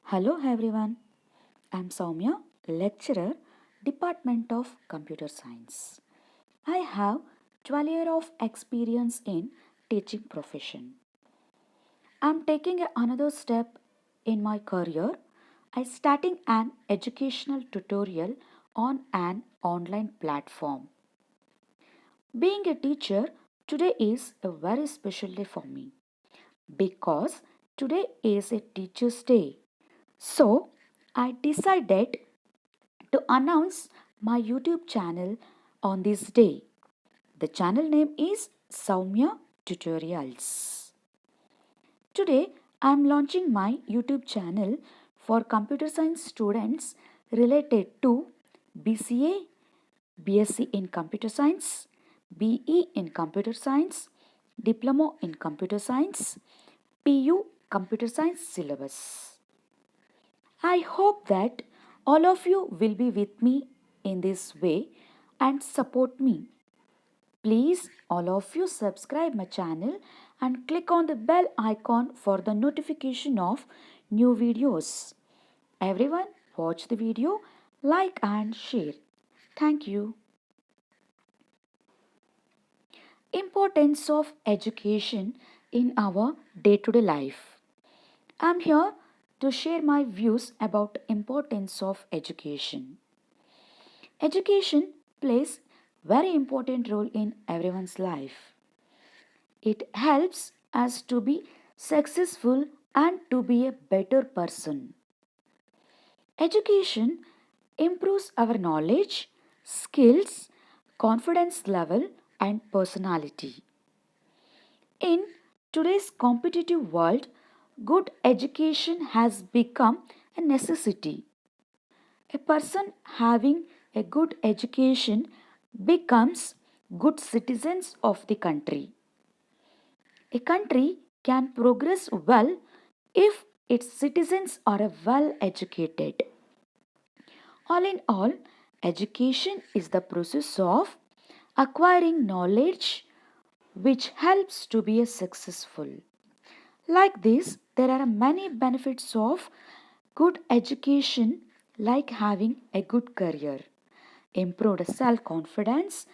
Hello everyone, I'm Sowmya, lecturer, Department of Computer Science. I have 12 years of experience in teaching profession. I'm taking another step in my career. I'm starting an educational tutorial on an online platform. Being a teacher today is a very special day for me because today is a teacher's day. So I decided to announce my YouTube channel on this day. The channel name is Sowmya Tutorials. Today I am launching my YouTube channel for computer science students related to BCA, BSc in computer science, BE in computer science, diploma in computer science, PU computer science syllabus. I hope that all of you will be with me in this way and support me. Please, all of you subscribe my channel and click on the bell icon for the notification of new videos. Everyone, watch the video, like and share. Thank you. Importance of education in our day-to-day life. I'm here to share my views about importance of education. Education plays very important role in everyone's life. It helps us to be successful and to be a better person. Education improves our knowledge, skills, confidence level and personality. In today's competitive world, good education has become a necessity. A person having a good education becomes good citizens of the country. A country can progress well if its citizens are well educated. All in all, education is the process of acquiring knowledge which helps to be a successful. Like this, there are many benefits of good education like having a good career, improved self-confidence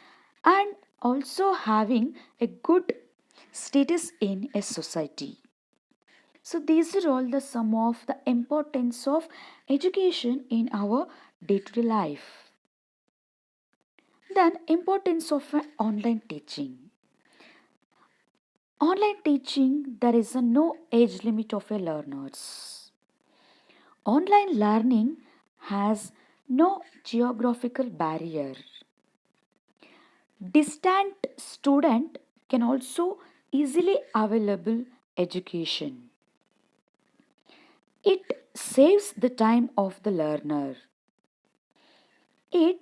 and also having a good status in a society. So these are all the sum of the importance of education in our day-to-day life. Then importance of online teaching. Online teaching, there is a no age limit of a learners. Online learning has no geographical barrier. Distant student can also easily available education. It saves the time of the learner. It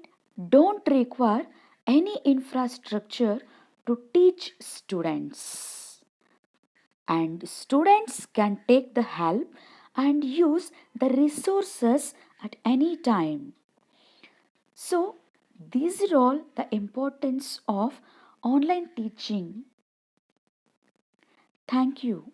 don't require any infrastructure to teach students. And students can take the help and use the resources at any time. So, these are all the importance of online teaching. Thank you.